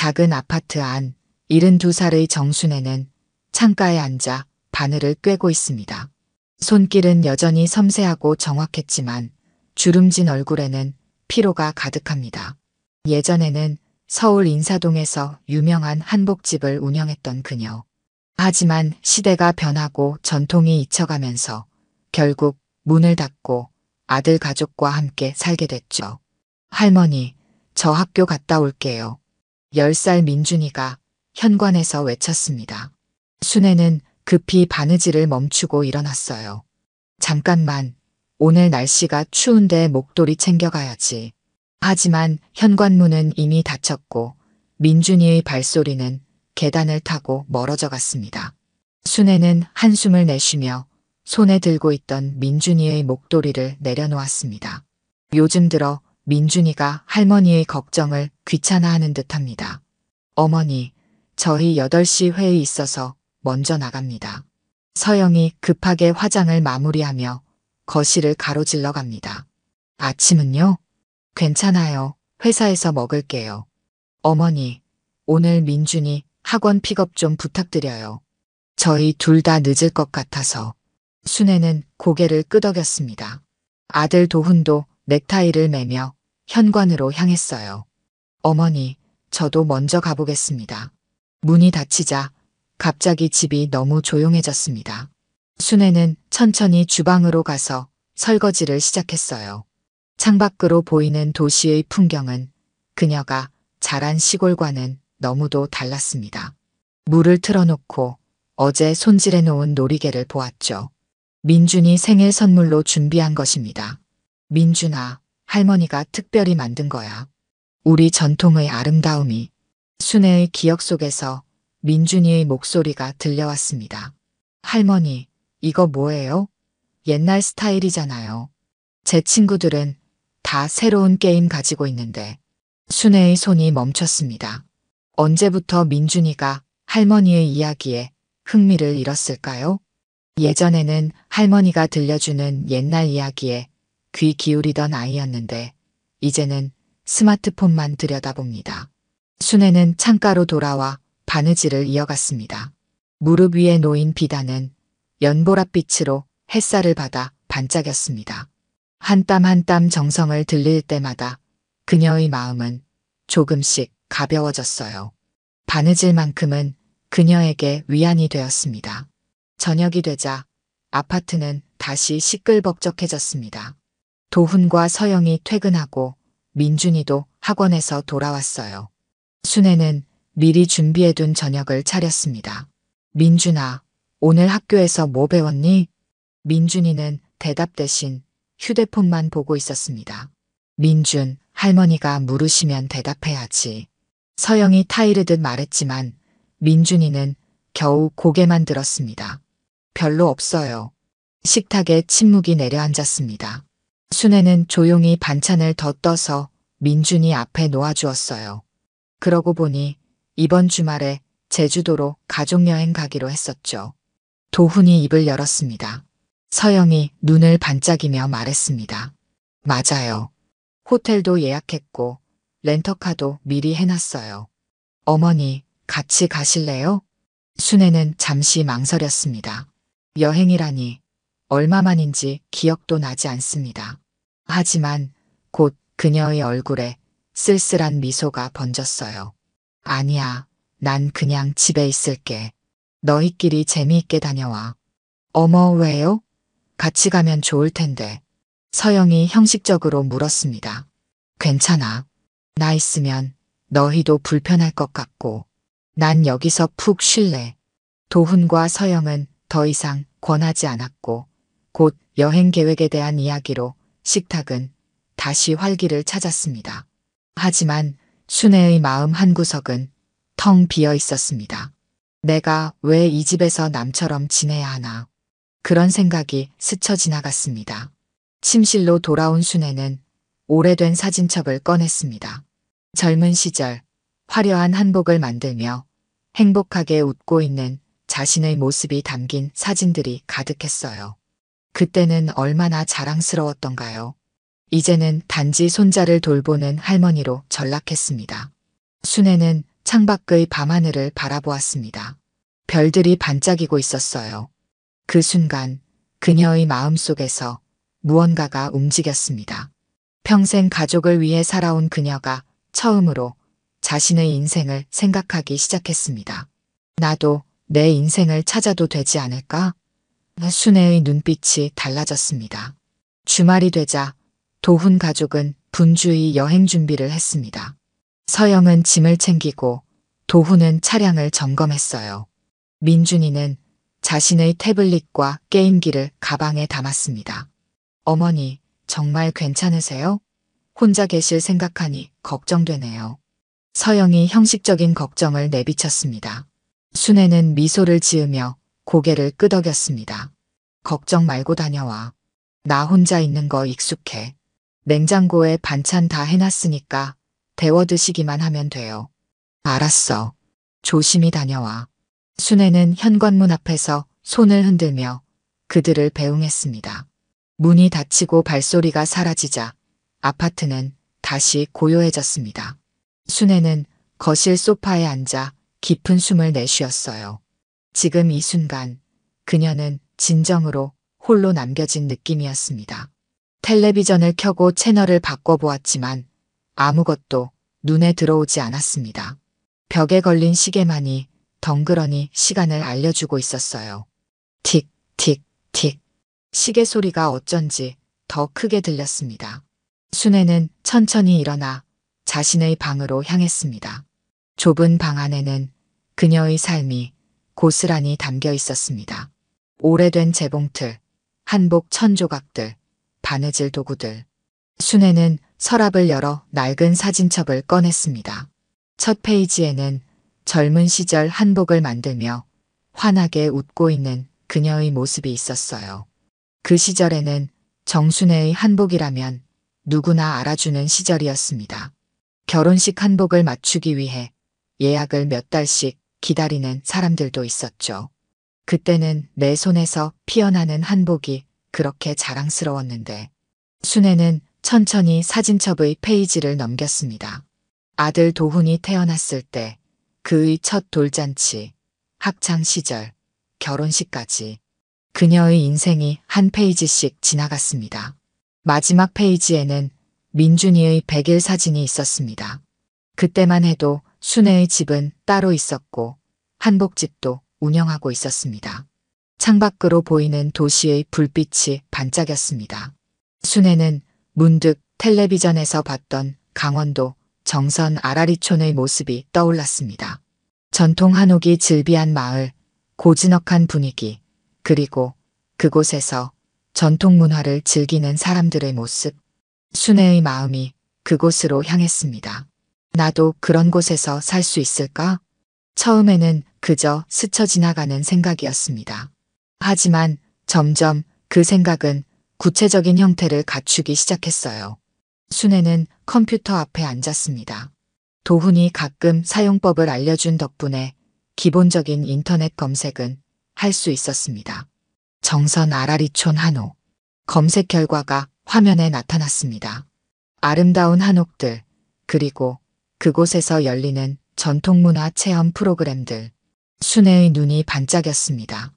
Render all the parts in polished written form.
작은 아파트 안 72살의 정순애는 창가에 앉아 바늘을 꿰고 있습니다. 손길은 여전히 섬세하고 정확했지만 주름진 얼굴에는 피로가 가득합니다. 예전에는 서울 인사동에서 유명한 한복집을 운영했던 그녀. 하지만 시대가 변하고 전통이 잊혀가면서 결국 문을 닫고 아들 가족과 함께 살게 됐죠. 할머니, 저 학교 갔다 올게요. 10살 민준이가 현관에서 외쳤습니다. 순애는 급히 바느질을 멈추고 일어났어요. 잠깐만, 오늘 날씨가 추운데 목도리 챙겨가야지. 하지만 현관문은 이미 닫혔고 민준이의 발소리는 계단을 타고 멀어져 갔습니다. 순애는 한숨을 내쉬며 손에 들고 있던 민준이의 목도리를 내려놓았습니다. 요즘 들어 민준이가 할머니의 걱정을 귀찮아하는 듯합니다. 어머니, 저희 8시 회의 있어서 먼저 나갑니다. 서영이 급하게 화장을 마무리하며 거실을 가로질러 갑니다. 아침은요? 괜찮아요. 회사에서 먹을게요. 어머니, 오늘 민준이 학원 픽업 좀 부탁드려요. 저희 둘 다 늦을 것 같아서. 순애는 고개를 끄덕였습니다. 아들 도훈도 넥타이를 매며 현관으로 향했어요. 어머니, 저도 먼저 가보겠습니다. 문이 닫히자 갑자기 집이 너무 조용해졌습니다. 순애는 천천히 주방으로 가서 설거지를 시작했어요. 창밖으로 보이는 도시의 풍경은 그녀가 자란 시골과는 너무도 달랐습니다. 물을 틀어놓고 어제 손질해 놓은 놀이개를 보았죠. 민준이 생일 선물로 준비한 것입니다. 민준아, 할머니가 특별히 만든 거야. 우리 전통의 아름다움이. 순애의 기억 속에서 민준이의 목소리가 들려왔습니다. 할머니, 이거 뭐예요? 옛날 스타일이잖아요. 제 친구들은 다 새로운 게임 가지고 있는데. 순애의 손이 멈췄습니다. 언제부터 민준이가 할머니의 이야기에 흥미를 잃었을까요? 예전에는 할머니가 들려주는 옛날 이야기에 귀 기울이던 아이였는데 이제는 스마트폰만 들여다봅니다. 순애는 창가로 돌아와 바느질을 이어갔습니다. 무릎 위에 놓인 비단은 연보랏빛으로 햇살을 받아 반짝였습니다. 한 땀 한 땀 정성을 들릴 때마다 그녀의 마음은 조금씩 가벼워졌어요. 바느질만큼은 그녀에게 위안이 되었습니다. 저녁이 되자 아파트는 다시 시끌벅적해졌습니다. 도훈과 서영이 퇴근하고 민준이도 학원에서 돌아왔어요. 순애는 미리 준비해둔 저녁을 차렸습니다. 민준아, 오늘 학교에서 뭐 배웠니? 민준이는 대답 대신 휴대폰만 보고 있었습니다. 민준, 할머니가 물으시면 대답해야지. 서영이 타이르듯 말했지만 민준이는 겨우 고개만 들었습니다. 별로 없어요. 식탁에 침묵이 내려앉았습니다. 순애는 조용히 반찬을 더 떠서 민준이 앞에 놓아주었어요. 그러고 보니 이번 주말에 제주도로 가족여행 가기로 했었죠. 도훈이 입을 열었습니다. 서영이 눈을 반짝이며 말했습니다. 맞아요. 호텔도 예약했고 렌터카도 미리 해놨어요. 어머니, 같이 가실래요? 순애는 잠시 망설였습니다. 여행이라니 얼마만인지 기억도 나지 않습니다. 하지만 곧 그녀의 얼굴에 쓸쓸한 미소가 번졌어요. 아니야, 난 그냥 집에 있을게. 너희끼리 재미있게 다녀와. 어머, 왜요? 같이 가면 좋을 텐데. 서영이 형식적으로 물었습니다. 괜찮아. 나 있으면 너희도 불편할 것 같고. 난 여기서 푹 쉴래. 도훈과 서영은 더 이상 권하지 않았고 곧 여행 계획에 대한 이야기로 식탁은 다시 활기를 찾았습니다. 하지만 순애의 마음 한구석은 텅 비어 있었습니다. 내가 왜 이 집에서 남처럼 지내야 하나. 그런 생각이 스쳐 지나갔습니다. 침실로 돌아온 순애는 오래된 사진첩을 꺼냈습니다. 젊은 시절 화려한 한복을 만들며 행복하게 웃고 있는 자신의 모습이 담긴 사진들이 가득했어요. 그때는 얼마나 자랑스러웠던가요? 이제는 단지 손자를 돌보는 할머니로 전락했습니다. 순애는 창밖의 밤하늘을 바라보았습니다. 별들이 반짝이고 있었어요. 그 순간 그녀의 마음속에서 무언가가 움직였습니다. 평생 가족을 위해 살아온 그녀가 처음으로 자신의 인생을 생각하기 시작했습니다. 나도 내 인생을 찾아도 되지 않을까? 순애의 눈빛이 달라졌습니다. 주말이 되자 도훈 가족은 분주히 여행 준비를 했습니다. 서영은 짐을 챙기고 도훈은 차량을 점검했어요. 민준이는 자신의 태블릿과 게임기를 가방에 담았습니다. 어머니, 정말 괜찮으세요? 혼자 계실 생각하니 걱정되네요. 서영이 형식적인 걱정을 내비쳤습니다. 순애는 미소를 지으며 고개를 끄덕였습니다. 걱정 말고 다녀와. 나 혼자 있는 거 익숙해. 냉장고에 반찬 다 해놨으니까 데워 드시기만 하면 돼요. 알았어. 조심히 다녀와. 순애는 현관문 앞에서 손을 흔들며 그들을 배웅했습니다. 문이 닫히고 발소리가 사라지자 아파트는 다시 고요해졌습니다. 순애는 거실 소파에 앉아 깊은 숨을 내쉬었어요. 지금 이 순간 그녀는 진정으로 홀로 남겨진 느낌이었습니다. 텔레비전을 켜고 채널을 바꿔보았지만 아무것도 눈에 들어오지 않았습니다. 벽에 걸린 시계만이 덩그러니 시간을 알려주고 있었어요. 틱, 틱, 틱. 시계 소리가 어쩐지 더 크게 들렸습니다. 순애는 천천히 일어나 자신의 방으로 향했습니다. 좁은 방 안에는 그녀의 삶이 고스란히 담겨 있었습니다. 오래된 재봉틀, 한복 1000조각들, 바느질 도구들. 순애는 서랍을 열어 낡은 사진첩을 꺼냈습니다. 첫 페이지에는 젊은 시절 한복을 만들며 환하게 웃고 있는 그녀의 모습이 있었어요. 그 시절에는 정순애의 한복이라면 누구나 알아주는 시절이었습니다. 결혼식 한복을 맞추기 위해 예약을 몇 달씩 기다리는 사람들도 있었죠. 그때는 내 손에서 피어나는 한복이 그렇게 자랑스러웠는데 순애는 천천히 사진첩의 페이지를 넘겼습니다. 아들 도훈이 태어났을 때 그의 첫 돌잔치, 학창시절, 결혼식까지 그녀의 인생이 한 페이지씩 지나갔습니다. 마지막 페이지에는 민준이의 100일 사진이 있었습니다. 그때만 해도 순애의 집은 따로 있었고 한복집도 운영하고 있었습니다. 창밖으로 보이는 도시의 불빛이 반짝였습니다. 순애는 문득 텔레비전에서 봤던 강원도 정선 아라리촌의 모습이 떠올랐습니다. 전통 한옥이 즐비한 마을, 고즈넉한 분위기, 그리고 그곳에서 전통 문화를 즐기는 사람들의 모습. 순애의 마음이 그곳으로 향했습니다. 나도 그런 곳에서 살 수 있을까? 처음에는 그저 스쳐 지나가는 생각이었습니다. 하지만 점점 그 생각은 구체적인 형태를 갖추기 시작했어요. 순애는 컴퓨터 앞에 앉았습니다. 도훈이 가끔 사용법을 알려준 덕분에 기본적인 인터넷 검색은 할 수 있었습니다. 정선 아라리촌 한옥. 검색 결과가 화면에 나타났습니다. 아름다운 한옥들, 그리고 그곳에서 열리는 전통문화 체험 프로그램들. 순애의 눈이 반짝였습니다.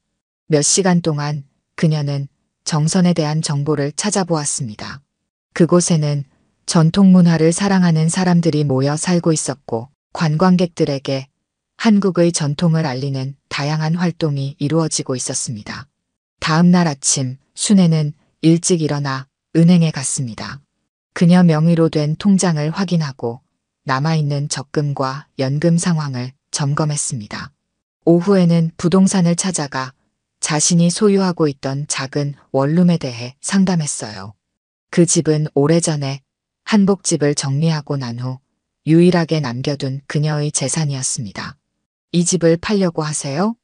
몇 시간 동안 그녀는 정선에 대한 정보를 찾아보았습니다. 그곳에는 전통문화를 사랑하는 사람들이 모여 살고 있었고 관광객들에게 한국의 전통을 알리는 다양한 활동이 이루어지고 있었습니다. 다음 날 아침 순애는 일찍 일어나 은행에 갔습니다. 그녀 명의로 된 통장을 확인하고 남아있는 적금과 연금 상황을 점검했습니다. 오후에는 부동산을 찾아가 자신이 소유하고 있던 작은 원룸에 대해 상담했어요. 그 집은 오래전에 한복집을 정리하고 난 후 유일하게 남겨둔 그녀의 재산이었습니다. 이 집을 팔려고 하세요?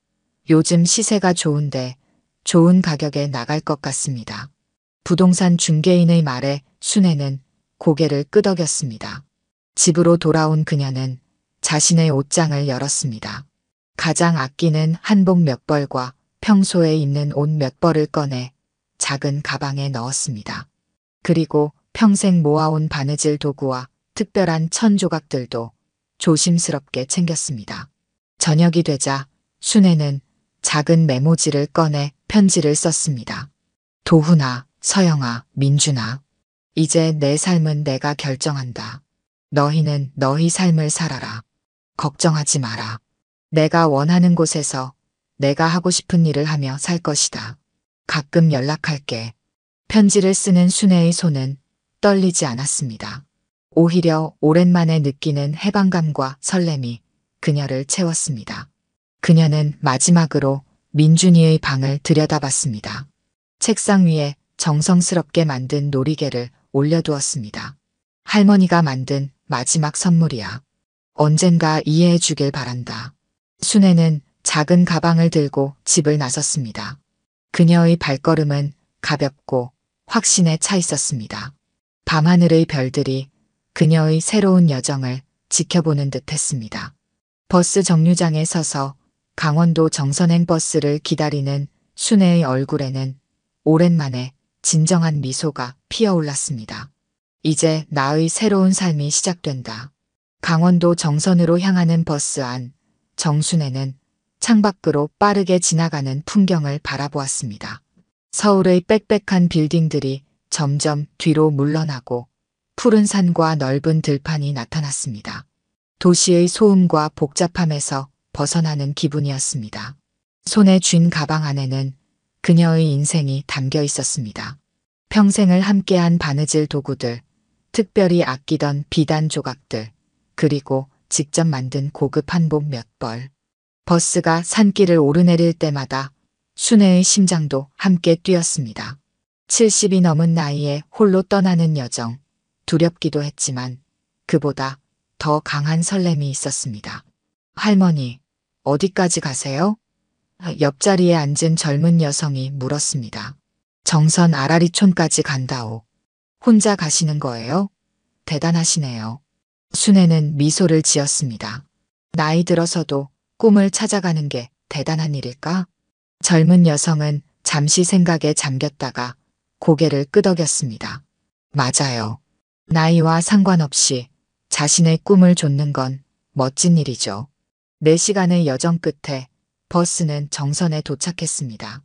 요즘 시세가 좋은데 좋은 가격에 나갈 것 같습니다. 부동산 중개인의 말에 순애는 고개를 끄덕였습니다. 집으로 돌아온 그녀는 자신의 옷장을 열었습니다. 가장 아끼는 한복 몇 벌과 평소에 입는 옷 몇 벌을 꺼내 작은 가방에 넣었습니다. 그리고 평생 모아온 바느질 도구와 특별한 천조각들도 조심스럽게 챙겼습니다. 저녁이 되자 순애는 작은 메모지를 꺼내 편지를 썼습니다. 도훈아, 서영아, 민준아. 이제 내 삶은 내가 결정한다. 너희는 너희 삶을 살아라. 걱정하지 마라. 내가 원하는 곳에서 내가 하고 싶은 일을 하며 살 것이다. 가끔 연락할게. 편지를 쓰는 순애의 손은 떨리지 않았습니다. 오히려 오랜만에 느끼는 해방감과 설렘이 그녀를 채웠습니다. 그녀는 마지막으로 민준이의 방을 들여다봤습니다. 책상 위에 정성스럽게 만든 놀이개를 올려두었습니다. 할머니가 만든 마지막 선물이야. 언젠가 이해해 주길 바란다. 순애는 작은 가방을 들고 집을 나섰습니다. 그녀의 발걸음은 가볍고 확신에 차 있었습니다. 밤하늘의 별들이 그녀의 새로운 여정을 지켜보는 듯 했습니다. 버스 정류장에 서서 강원도 정선행 버스를 기다리는 순애의 얼굴에는 오랜만에 진정한 미소가 피어올랐습니다. 이제 나의 새로운 삶이 시작된다. 강원도 정선으로 향하는 버스 안, 정순애는 창밖으로 빠르게 지나가는 풍경을 바라보았습니다. 서울의 빽빽한 빌딩들이 점점 뒤로 물러나고 푸른 산과 넓은 들판이 나타났습니다. 도시의 소음과 복잡함에서 벗어나는 기분이었습니다. 손에 쥔 가방 안에는 그녀의 인생이 담겨 있었습니다. 평생을 함께한 바느질 도구들, 특별히 아끼던 비단 조각들, 그리고 직접 만든 고급 한복 몇 벌. 버스가 산길을 오르내릴 때마다 순애의 심장도 함께 뛰었습니다. 70이 넘은 나이에 홀로 떠나는 여정, 두렵기도 했지만 그보다 더 강한 설렘이 있었습니다. 할머니, 어디까지 가세요? 옆자리에 앉은 젊은 여성이 물었습니다. 정선 아라리촌까지 간다오. 혼자 가시는 거예요? 대단하시네요. 순애는 미소를 지었습니다. 나이 들어서도 꿈을 찾아가는 게 대단한 일일까? 젊은 여성은 잠시 생각에 잠겼다가 고개를 끄덕였습니다. 맞아요. 나이와 상관없이 자신의 꿈을 좇는 건 멋진 일이죠. 4시간의 여정 끝에 버스는 정선에 도착했습니다.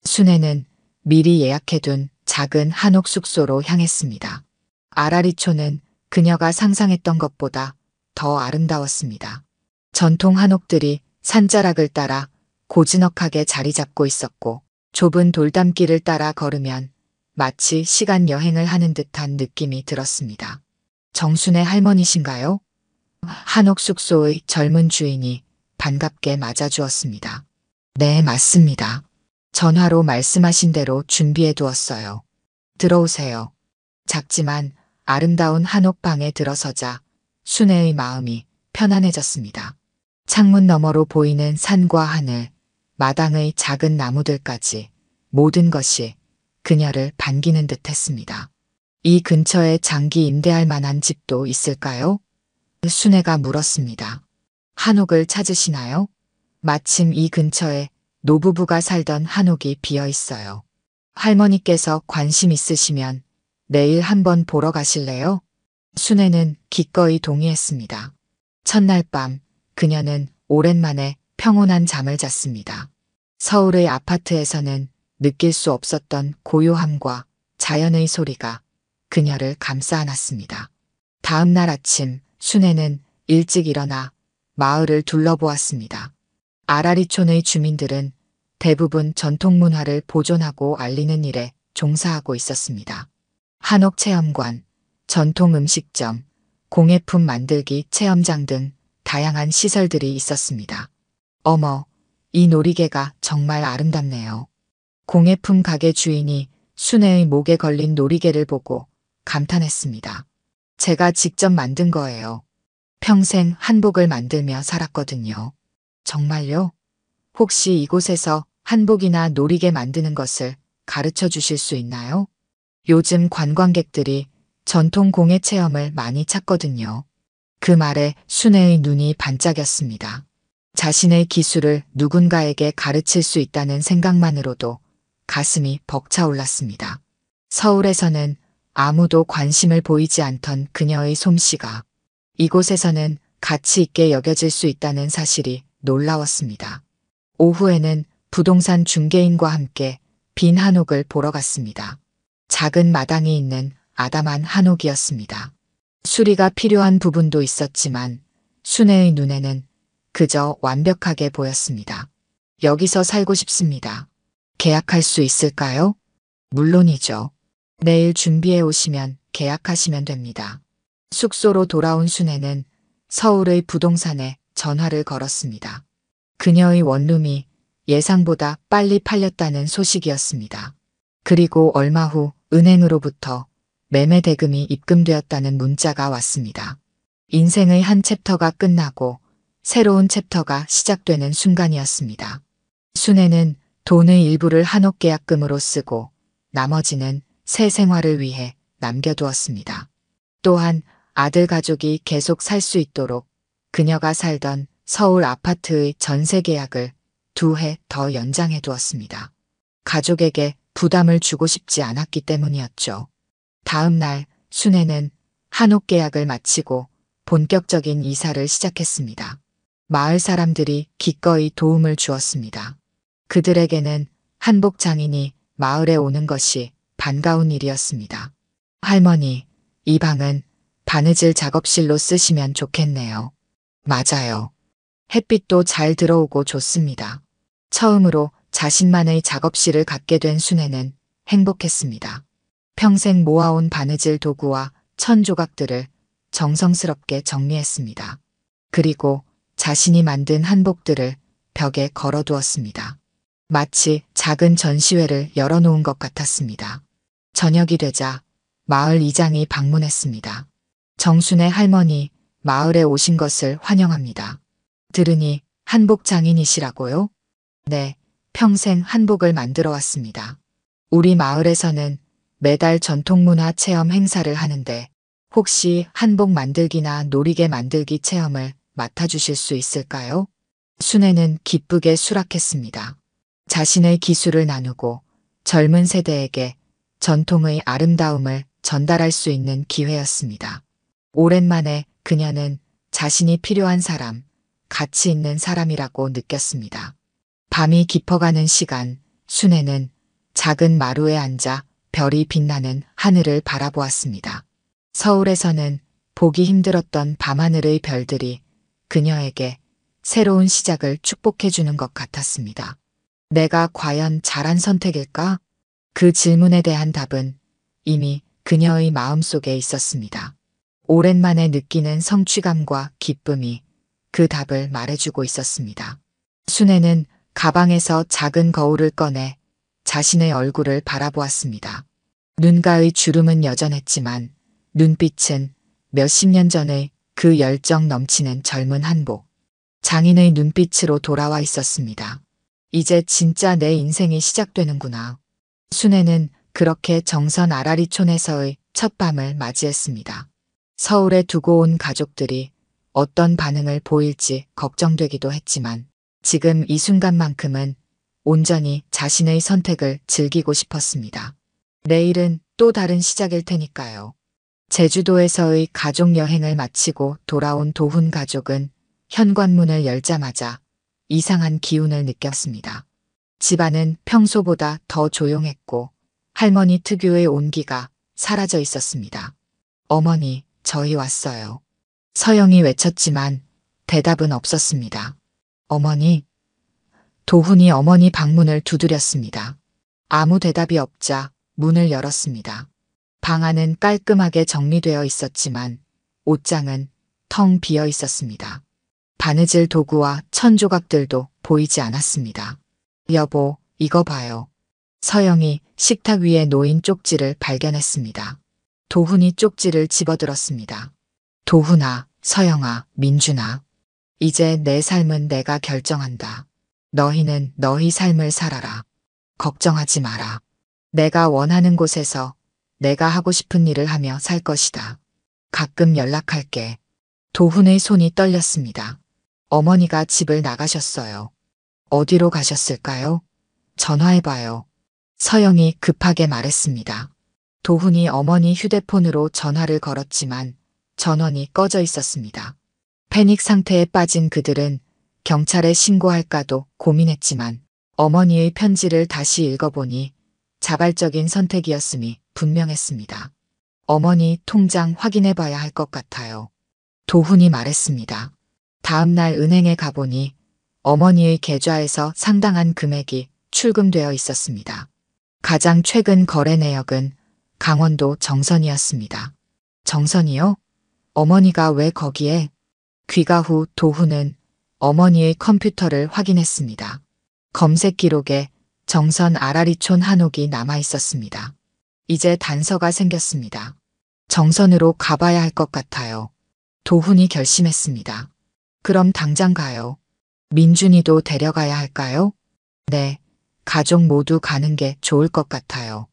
순애는 미리 예약해둔 작은 한옥 숙소로 향했습니다. 아라리초는 그녀가 상상했던 것보다 더 아름다웠습니다. 전통 한옥들이 산자락을 따라 고즈넉하게 자리 잡고 있었고 좁은 돌담길을 따라 걸으면 마치 시간 여행을 하는 듯한 느낌이 들었습니다. 정순의 할머니신가요? 한옥 숙소의 젊은 주인이 반갑게 맞아주었습니다. 네, 맞습니다. 전화로 말씀하신 대로 준비해 두었어요. 들어오세요. 작지만 아름다운 한옥방에 들어서자 순애의 마음이 편안해졌습니다. 창문 너머로 보이는 산과 하늘, 마당의 작은 나무들까지 모든 것이 그녀를 반기는 듯 했습니다. 이 근처에 장기 임대할 만한 집도 있을까요? 순애가 물었습니다. 한옥을 찾으시나요? 마침 이 근처에 노부부가 살던 한옥이 비어 있어요. 할머니께서 관심 있으시면 내일 한번 보러 가실래요? 순애는 기꺼이 동의했습니다. 첫날 밤 그녀는 오랜만에 평온한 잠을 잤습니다. 서울의 아파트에서는 느낄 수 없었던 고요함과 자연의 소리가 그녀를 감싸 안았습니다. 다음 날 아침 순애는 일찍 일어나 마을을 둘러보았습니다. 아라리촌의 주민들은 대부분 전통 문화를 보존하고 알리는 일에 종사하고 있었습니다. 한옥 체험관, 전통 음식점, 공예품 만들기 체험장 등 다양한 시설들이 있었습니다. 어머, 이 놀이개가 정말 아름답네요. 공예품 가게 주인이 순애의 목에 걸린 놀이개를 보고 감탄했습니다. 제가 직접 만든 거예요. 평생 한복을 만들며 살았거든요. 정말요? 혹시 이곳에서 한복이나 놀이개 만드는 것을 가르쳐 주실 수 있나요? 요즘 관광객들이 전통 공예 체험을 많이 찾거든요. 그 말에 순애의 눈이 반짝였습니다. 자신의 기술을 누군가에게 가르칠 수 있다는 생각만으로도 가슴이 벅차올랐습니다. 서울에서는 아무도 관심을 보이지 않던 그녀의 솜씨가 이곳에서는 가치 있게 여겨질 수 있다는 사실이 놀라웠습니다. 오후에는 부동산 중개인과 함께 빈 한옥을 보러 갔습니다. 작은 마당이 있는 아담한 한옥이었습니다. 수리가 필요한 부분도 있었지만 순애의 눈에는 그저 완벽하게 보였습니다. 여기서 살고 싶습니다. 계약할 수 있을까요? 물론이죠. 내일 준비해 오시면 계약하시면 됩니다. 숙소로 돌아온 순애는 서울의 부동산에 전화를 걸었습니다. 그녀의 원룸이 예상보다 빨리 팔렸다는 소식이었습니다. 그리고 얼마 후 은행으로부터 매매 대금이 입금되었다는 문자가 왔습니다. 인생의 한 챕터가 끝나고 새로운 챕터가 시작되는 순간이었습니다. 순애는 돈의 일부를 한옥 계약금으로 쓰고 나머지는 새 생활을 위해 남겨두었습니다. 또한 아들 가족이 계속 살 수 있도록 그녀가 살던 서울 아파트의 전세 계약을 2해 더 연장해 두었습니다. 가족에게 부담을 주고 싶지 않았기 때문이었죠. 다음 날 순애는 한옥 계약을 마치고 본격적인 이사를 시작했습니다. 마을 사람들이 기꺼이 도움을 주었습니다. 그들에게는 한복 장인이 마을에 오는 것이 반가운 일이었습니다. 할머니, 이 방은 바느질 작업실로 쓰시면 좋겠네요. 맞아요. 햇빛도 잘 들어오고 좋습니다. 처음으로 자신만의 작업실을 갖게 된 순애는 행복했습니다. 평생 모아온 바느질 도구와 천 조각들을 정성스럽게 정리했습니다. 그리고 자신이 만든 한복들을 벽에 걸어두었습니다. 마치 작은 전시회를 열어놓은 것 같았습니다. 저녁이 되자 마을 이장이 방문했습니다. 정순의 할머니, 마을에 오신 것을 환영합니다. 들으니 한복 장인이시라고요? 네, 평생 한복을 만들어 왔습니다. 우리 마을에서는 매달 전통문화 체험 행사를 하는데 혹시 한복 만들기나 놀이개 만들기 체험을 맡아주실 수 있을까요? 순애는 기쁘게 수락했습니다. 자신의 기술을 나누고 젊은 세대에게 전통의 아름다움을 전달할 수 있는 기회였습니다. 오랜만에 그녀는 자신이 필요한 사람, 가치 있는 사람이라고 느꼈습니다. 밤이 깊어가는 시간, 순애는 작은 마루에 앉아 별이 빛나는 하늘을 바라보았습니다. 서울에서는 보기 힘들었던 밤하늘의 별들이 그녀에게 새로운 시작을 축복해주는 것 같았습니다. 내가 과연 잘한 선택일까? 그 질문에 대한 답은 이미 그녀의 마음속에 있었습니다. 오랜만에 느끼는 성취감과 기쁨이 그 답을 말해주고 있었습니다. 순애는 가방에서 작은 거울을 꺼내 자신의 얼굴을 바라보았습니다. 눈가의 주름은 여전했지만 눈빛은 몇십 년 전의 그 열정 넘치는 젊은 한복 장인의 눈빛으로 돌아와 있었습니다. 이제 진짜 내 인생이 시작되는구나. 순애는 그렇게 정선 아라리촌에서의 첫 밤을 맞이했습니다. 서울에 두고 온 가족들이 어떤 반응을 보일지 걱정되기도 했지만 지금 이 순간만큼은 온전히 자신의 선택을 즐기고 싶었습니다. 내일은 또 다른 시작일 테니까요. 제주도에서의 가족 여행을 마치고 돌아온 도훈 가족은 현관문을 열자마자 이상한 기운을 느꼈습니다. 집안은 평소보다 더 조용했고 할머니 특유의 온기가 사라져 있었습니다. 어머니, 저희 왔어요. 서영이 외쳤지만 대답은 없었습니다. 어머니, 도훈이 어머니 방문을 두드렸습니다. 아무 대답이 없자 문을 열었습니다. 방 안은 깔끔하게 정리되어 있었지만 옷장은 텅 비어 있었습니다. 바느질 도구와 천 조각들도 보이지 않았습니다. 여보, 이거 봐요. 서영이 식탁 위에 놓인 쪽지를 발견했습니다. 도훈이 쪽지를 집어들었습니다. 도훈아, 서영아, 민준아. 이제 내 삶은 내가 결정한다. 너희는 너희 삶을 살아라. 걱정하지 마라. 내가 원하는 곳에서 내가 하고 싶은 일을 하며 살 것이다. 가끔 연락할게. 도훈의 손이 떨렸습니다. 어머니가 집을 나가셨어요. 어디로 가셨을까요? 전화해봐요. 서영이 급하게 말했습니다. 도훈이 어머니 휴대폰으로 전화를 걸었지만 전원이 꺼져 있었습니다. 패닉 상태에 빠진 그들은 경찰에 신고할까도 고민했지만 어머니의 편지를 다시 읽어보니 자발적인 선택이었음이 분명했습니다. 어머니 통장 확인해봐야 할 것 같아요. 도훈이 말했습니다. 다음 날 은행에 가보니 어머니의 계좌에서 상당한 금액이 출금되어 있었습니다. 가장 최근 거래 내역은 강원도 정선이었습니다. 정선이요? 어머니가 왜 거기에? 귀가 후 도훈은 어머니의 컴퓨터를 확인했습니다. 검색 기록에 정선 아라리촌 한옥이 남아 있었습니다. 이제 단서가 생겼습니다. 정선으로 가봐야 할 것 같아요. 도훈이 결심했습니다. 그럼 당장 가요. 민준이도 데려가야 할까요? 네, 가족 모두 가는 게 좋을 것 같아요.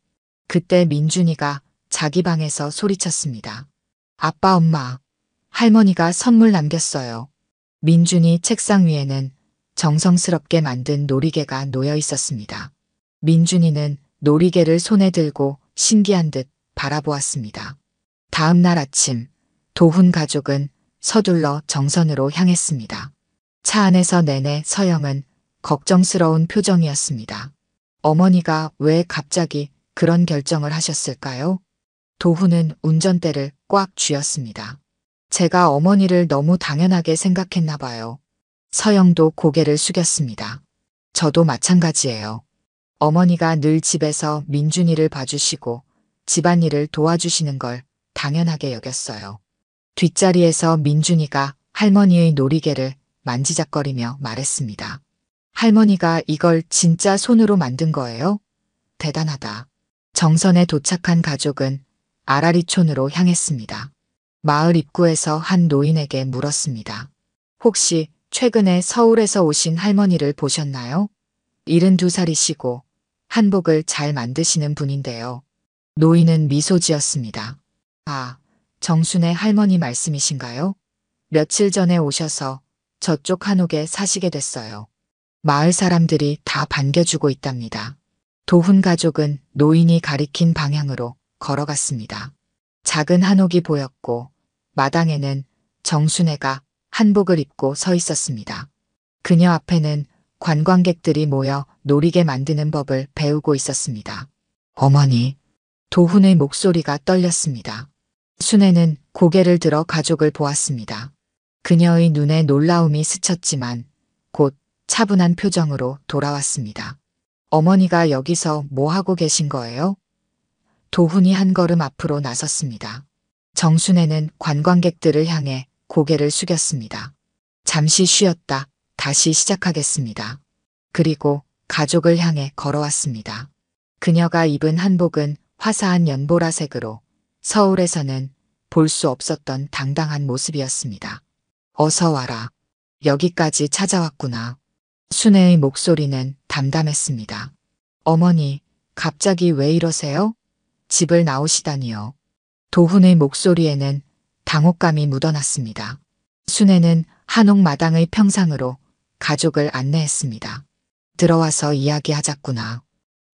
그때 민준이가 자기 방에서 소리쳤습니다. 아빠, 엄마, 할머니가 선물 남겼어요. 민준이 책상 위에는 정성스럽게 만든 놀이개가 놓여 있었습니다. 민준이는 놀이개를 손에 들고 신기한 듯 바라보았습니다. 다음 날 아침, 도훈 가족은 서둘러 정선으로 향했습니다. 차 안에서 내내 서영은 걱정스러운 표정이었습니다. 어머니가 왜 갑자기 그런 결정을 하셨을까요? 도훈은 운전대를 꽉 쥐었습니다. 제가 어머니를 너무 당연하게 생각했나 봐요. 서영도 고개를 숙였습니다. 저도 마찬가지예요. 어머니가 늘 집에서 민준이를 봐주시고 집안일을 도와주시는 걸 당연하게 여겼어요. 뒷자리에서 민준이가 할머니의 놀이개를 만지작거리며 말했습니다. 할머니가 이걸 진짜 손으로 만든 거예요? 대단하다. 정선에 도착한 가족은 아라리촌으로 향했습니다. 마을 입구에서 한 노인에게 물었습니다. 혹시 최근에 서울에서 오신 할머니를 보셨나요? 72살이시고 한복을 잘 만드시는 분인데요. 노인은 미소 지었습니다. 아, 정순의 할머니 말씀이신가요? 며칠 전에 오셔서 저쪽 한옥에 사시게 됐어요. 마을 사람들이 다 반겨주고 있답니다. 도훈 가족은 노인이 가리킨 방향으로 걸어갔습니다. 작은 한옥이 보였고 마당에는 정순애가 한복을 입고 서 있었습니다. 그녀 앞에는 관광객들이 모여 놀이개 만드는 법을 배우고 있었습니다. 어머니, 도훈의 목소리가 떨렸습니다. 순애는 고개를 들어 가족을 보았습니다. 그녀의 눈에 놀라움이 스쳤지만 곧 차분한 표정으로 돌아왔습니다. 어머니가 여기서 뭐 하고 계신 거예요? 도훈이 한 걸음 앞으로 나섰습니다. 정순애는 관광객들을 향해 고개를 숙였습니다. 잠시 쉬었다 다시 시작하겠습니다. 그리고 가족을 향해 걸어왔습니다. 그녀가 입은 한복은 화사한 연보라색으로 서울에서는 볼 수 없었던 당당한 모습이었습니다. 어서 와라. 여기까지 찾아왔구나. 순애의 목소리는 담담했습니다. 어머니, 갑자기 왜 이러세요? 집을 나오시다니요. 도훈의 목소리에는 당혹감이 묻어났습니다. 순애는 한옥 마당의 평상으로 가족을 안내했습니다. 들어와서 이야기하자꾸나.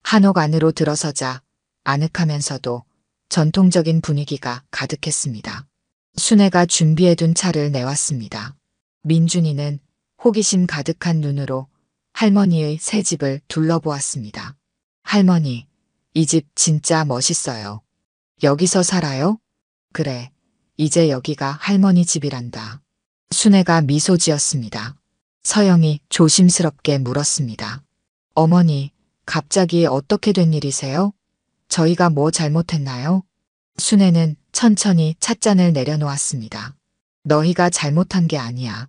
한옥 안으로 들어서자 아늑하면서도 전통적인 분위기가 가득했습니다. 순애가 준비해둔 차를 내왔습니다. 민준이는 호기심 가득한 눈으로 할머니의 새 집을 둘러보았습니다. 할머니, 이 집 진짜 멋있어요. 여기서 살아요? 그래, 이제 여기가 할머니 집이란다. 순애가 미소 지었습니다. 서영이 조심스럽게 물었습니다. 어머니, 갑자기 어떻게 된 일이세요? 저희가 뭐 잘못했나요? 순애는 천천히 찻잔을 내려놓았습니다. 너희가 잘못한 게 아니야.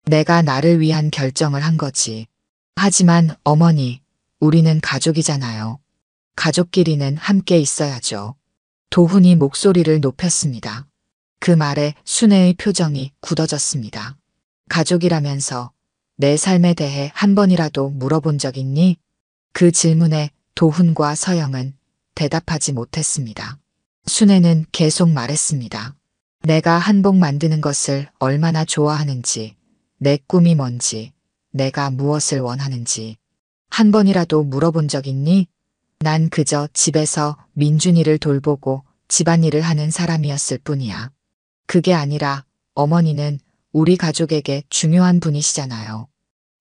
내가 나를 위한 결정을 한 거지. 하지만 어머니, 우리는 가족이잖아요. 가족끼리는 함께 있어야죠. 도훈이 목소리를 높였습니다. 그 말에 순애의 표정이 굳어졌습니다. 가족이라면서 내 삶에 대해 한 번이라도 물어본 적 있니? 그 질문에 도훈과 서영은 대답하지 못했습니다. 순애는 계속 말했습니다. 내가 한복 만드는 것을 얼마나 좋아하는지, 내 꿈이 뭔지, 내가 무엇을 원하는지 한 번이라도 물어본 적 있니? 난 그저 집에서 민준이를 돌보고 집안일을 하는 사람이었을 뿐이야. 그게 아니라 어머니는 우리 가족에게 중요한 분이시잖아요.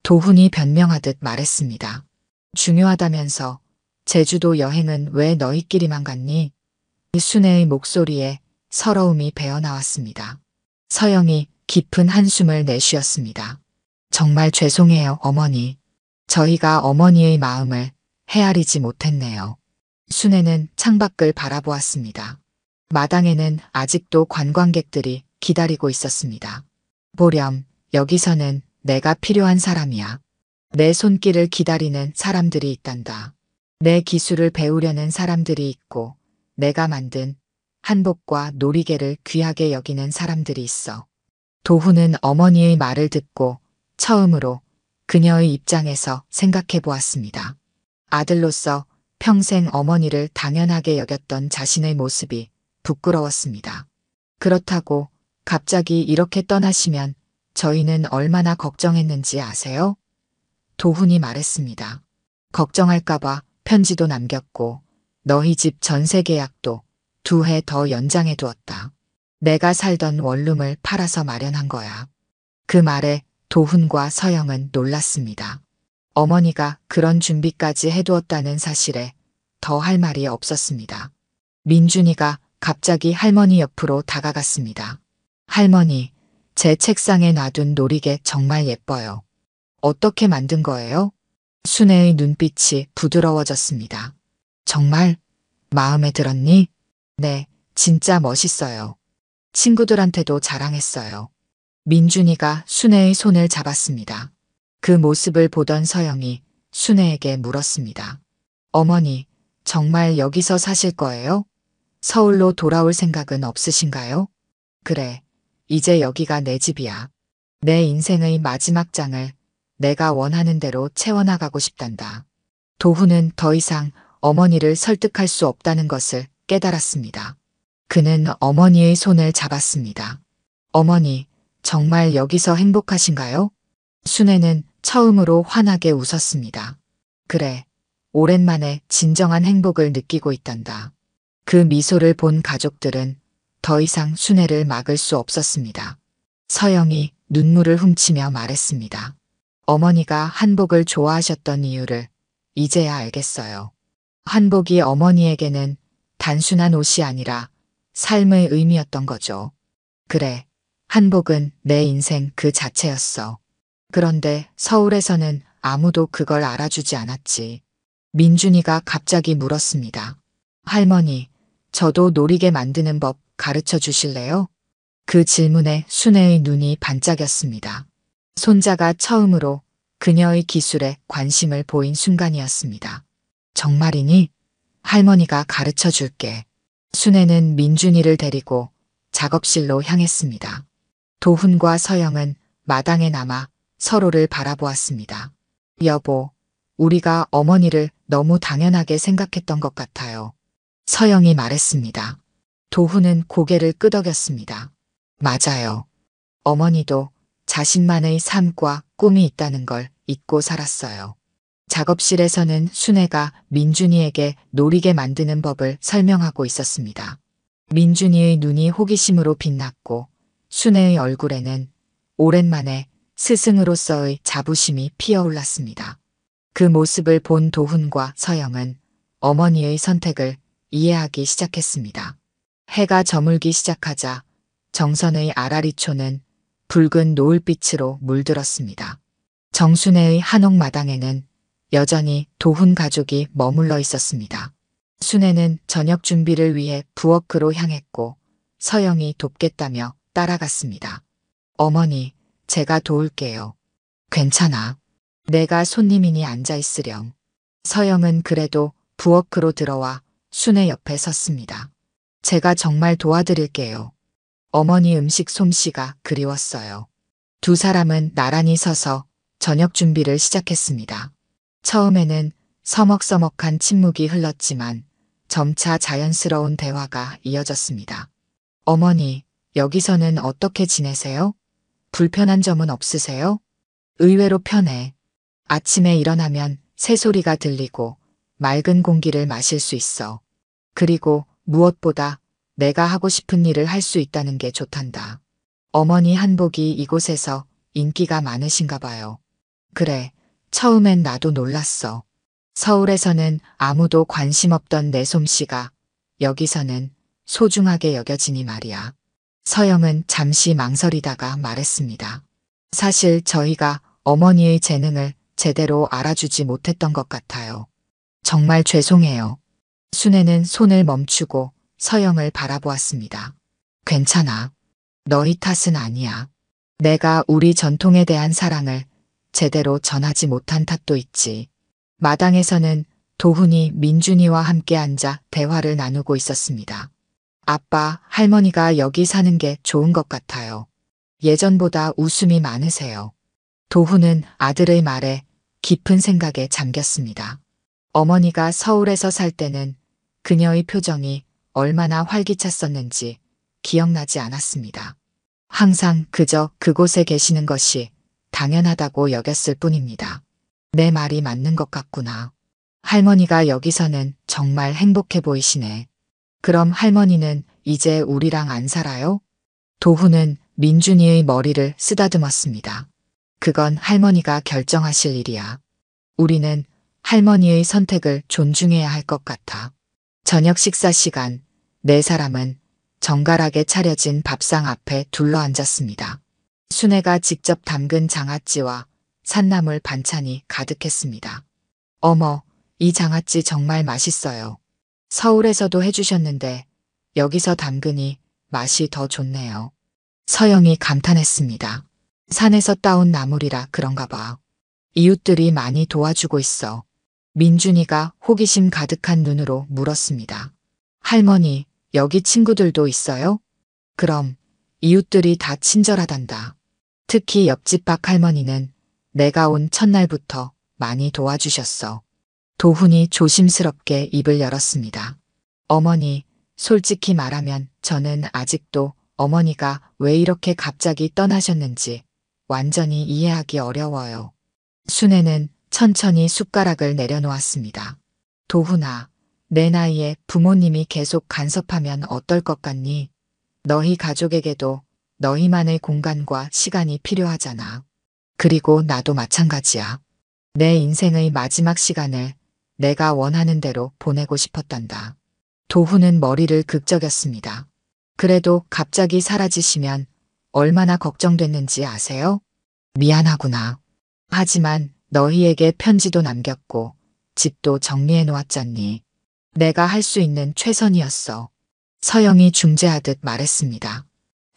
도훈이 변명하듯 말했습니다. 중요하다면서 제주도 여행은 왜 너희끼리만 갔니? 순애의 목소리에 서러움이 배어나왔습니다. 서영이 깊은 한숨을 내쉬었습니다. 정말 죄송해요, 어머니. 저희가 어머니의 마음을 헤아리지 못했네요. 순애는 창밖을 바라보았습니다. 마당에는 아직도 관광객들이 기다리고 있었습니다. 보렴, 여기서는 내가 필요한 사람이야. 내 손길을 기다리는 사람들이 있단다. 내 기술을 배우려는 사람들이 있고 내가 만든 한복과 놀이개를 귀하게 여기는 사람들이 있어. 도훈은 어머니의 말을 듣고 처음으로 그녀의 입장에서 생각해 보았습니다. 아들로서 평생 어머니를 당연하게 여겼던 자신의 모습이 부끄러웠습니다. 그렇다고 갑자기 이렇게 떠나시면 저희는 얼마나 걱정했는지 아세요? 도훈이 말했습니다. 걱정할까봐 편지도 남겼고 너희 집 전세 계약도 2해 더 연장해 두었다. 내가 살던 원룸을 팔아서 마련한 거야. 그 말에 도훈과 서영은 놀랐습니다. 어머니가 그런 준비까지 해두었다는 사실에 더 할 말이 없었습니다. 민준이가 갑자기 할머니 옆으로 다가갔습니다. 할머니, 제 책상에 놔둔 놀이개 정말 예뻐요. 어떻게 만든 거예요? 순애의 눈빛이 부드러워졌습니다. 정말 마음에 들었니? 네, 진짜 멋있어요. 친구들한테도 자랑했어요. 민준이가 순애의 손을 잡았습니다. 그 모습을 보던 서영이 순애에게 물었습니다. 어머니, 정말 여기서 사실 거예요? 서울로 돌아올 생각은 없으신가요? 그래, 이제 여기가 내 집이야. 내 인생의 마지막 장을 내가 원하는 대로 채워나가고 싶단다. 도훈은 더 이상 어머니를 설득할 수 없다는 것을 깨달았습니다. 그는 어머니의 손을 잡았습니다. 어머니, 정말 여기서 행복하신가요? 순애는 처음으로 환하게 웃었습니다. 그래, 오랜만에 진정한 행복을 느끼고 있단다. 그 미소를 본 가족들은 더 이상 순애를 막을 수 없었습니다. 서영이 눈물을 훔치며 말했습니다. 어머니가 한복을 좋아하셨던 이유를 이제야 알겠어요. 한복이 어머니에게는 단순한 옷이 아니라 삶의 의미였던 거죠. 그래, 한복은 내 인생 그 자체였어. 그런데 서울에서는 아무도 그걸 알아주지 않았지. 민준이가 갑자기 물었습니다. 할머니, 저도 놀이개 만드는 법 가르쳐 주실래요? 그 질문에 순애의 눈이 반짝였습니다. 손자가 처음으로 그녀의 기술에 관심을 보인 순간이었습니다. 정말이니? 할머니가 가르쳐 줄게. 순애는 민준이를 데리고 작업실로 향했습니다. 도훈과 서영은 마당에 남아 서로를 바라보았습니다. 여보, 우리가 어머니를 너무 당연하게 생각했던 것 같아요. 서영이 말했습니다. 도훈은 고개를 끄덕였습니다. 맞아요. 어머니도 자신만의 삶과 꿈이 있다는 걸 잊고 살았어요. 작업실에서는 순애가 민준이에게 놀이개 만드는 법을 설명하고 있었습니다. 민준이의 눈이 호기심으로 빛났고 순애의 얼굴에는 오랜만에 스승으로서의 자부심이 피어올랐습니다. 그 모습을 본 도훈과 서영은 어머니의 선택을 이해하기 시작했습니다. 해가 저물기 시작하자 정선의 아라리초는 붉은 노을빛으로 물들었습니다. 정순애의 한옥마당에는 여전히 도훈 가족이 머물러 있었습니다. 순애는 저녁 준비를 위해 부엌으로 향했고 서영이 돕겠다며 따라갔습니다. 어머니, 제가 도울게요. 괜찮아. 내가 손님이니 앉아 있으렴. 서영은 그래도 부엌으로 들어와 순애 옆에 섰습니다. 제가 정말 도와드릴게요. 어머니 음식 솜씨가 그리웠어요. 두 사람은 나란히 서서 저녁 준비를 시작했습니다. 처음에는 서먹서먹한 침묵이 흘렀지만 점차 자연스러운 대화가 이어졌습니다. 어머니, 여기서는 어떻게 지내세요? 불편한 점은 없으세요? 의외로 편해. 아침에 일어나면 새소리가 들리고 맑은 공기를 마실 수 있어. 그리고 무엇보다 내가 하고 싶은 일을 할 수 있다는 게 좋단다. 어머니 한복이 이곳에서 인기가 많으신가 봐요. 그래, 처음엔 나도 놀랐어. 서울에서는 아무도 관심 없던 내 솜씨가 여기서는 소중하게 여겨지니 말이야. 서영은 잠시 망설이다가 말했습니다. 사실 저희가 어머니의 재능을 제대로 알아주지 못했던 것 같아요. 정말 죄송해요. 순애는 손을 멈추고 서영을 바라보았습니다. 괜찮아. 너희 탓은 아니야. 내가 우리 전통에 대한 사랑을 제대로 전하지 못한 탓도 있지. 마당에서는 도훈이 민준이와 함께 앉아 대화를 나누고 있었습니다. 아빠, 할머니가 여기 사는 게 좋은 것 같아요. 예전보다 웃음이 많으세요. 도훈은 아들의 말에 깊은 생각에 잠겼습니다. 어머니가 서울에서 살 때는 그녀의 표정이 얼마나 활기찼었는지 기억나지 않았습니다. 항상 그저 그곳에 계시는 것이 당연하다고 여겼을 뿐입니다. 내 말이 맞는 것 같구나. 할머니가 여기서는 정말 행복해 보이시네. 그럼 할머니는 이제 우리랑 안 살아요? 도훈은 민준이의 머리를 쓰다듬었습니다. 그건 할머니가 결정하실 일이야. 우리는 할머니의 선택을 존중해야 할 것 같아. 저녁 식사 시간, 네 사람은 정갈하게 차려진 밥상 앞에 둘러앉았습니다. 순애가 직접 담근 장아찌와 산나물 반찬이 가득했습니다. 어머, 이 장아찌 정말 맛있어요. 서울에서도 해주셨는데 여기서 담그니 맛이 더 좋네요. 서영이 감탄했습니다. 산에서 따온 나물이라 그런가 봐. 이웃들이 많이 도와주고 있어. 민준이가 호기심 가득한 눈으로 물었습니다. 할머니, 여기 친구들도 있어요? 그럼 이웃들이 다 친절하단다. 특히 옆집 박 할머니는 내가 온 첫날부터 많이 도와주셨어. 도훈이 조심스럽게 입을 열었습니다. 어머니, 솔직히 말하면 저는 아직도 어머니가 왜 이렇게 갑자기 떠나셨는지 완전히 이해하기 어려워요. 순애는 천천히 숟가락을 내려놓았습니다. 도훈아, 내 나이에 부모님이 계속 간섭하면 어떨 것 같니? 너희 가족에게도 너희만의 공간과 시간이 필요하잖아. 그리고 나도 마찬가지야. 내 인생의 마지막 시간을 내가 원하는 대로 보내고 싶었단다. 도훈은 머리를 극적였습니다. 그래도 갑자기 사라지시면 얼마나 걱정됐는지 아세요? 미안하구나. 하지만 너희에게 편지도 남겼고 집도 정리해 놓았잖니. 내가 할 수 있는 최선이었어. 서영이 중재하듯 말했습니다.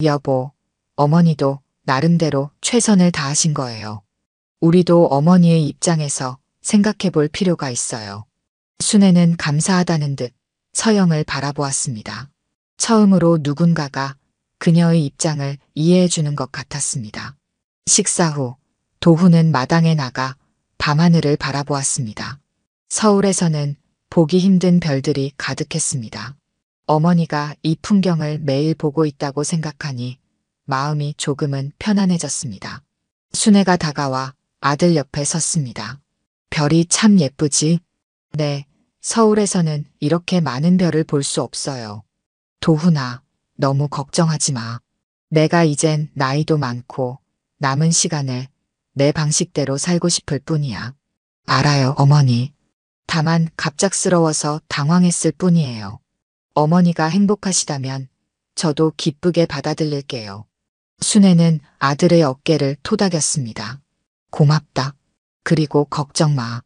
여보, 어머니도 나름대로 최선을 다하신 거예요. 우리도 어머니의 입장에서 생각해 볼 필요가 있어요. 순애는 감사하다는 듯 서영을 바라보았습니다. 처음으로 누군가가 그녀의 입장을 이해해 주는 것 같았습니다. 식사 후 도훈은 마당에 나가 밤하늘을 바라보았습니다. 서울에서는 보기 힘든 별들이 가득했습니다. 어머니가 이 풍경을 매일 보고 있다고 생각하니 마음이 조금은 편안해졌습니다. 순애가 다가와 아들 옆에 섰습니다. 별이 참 예쁘지? 네, 서울에서는 이렇게 많은 별을 볼 수 없어요. 도훈아, 너무 걱정하지 마. 내가 이젠 나이도 많고 남은 시간을 내 방식대로 살고 싶을 뿐이야. 알아요, 어머니. 다만 갑작스러워서 당황했을 뿐이에요. 어머니가 행복하시다면 저도 기쁘게 받아들일게요. 순애는 아들의 어깨를 토닥였습니다. 고맙다. 그리고 걱정 마.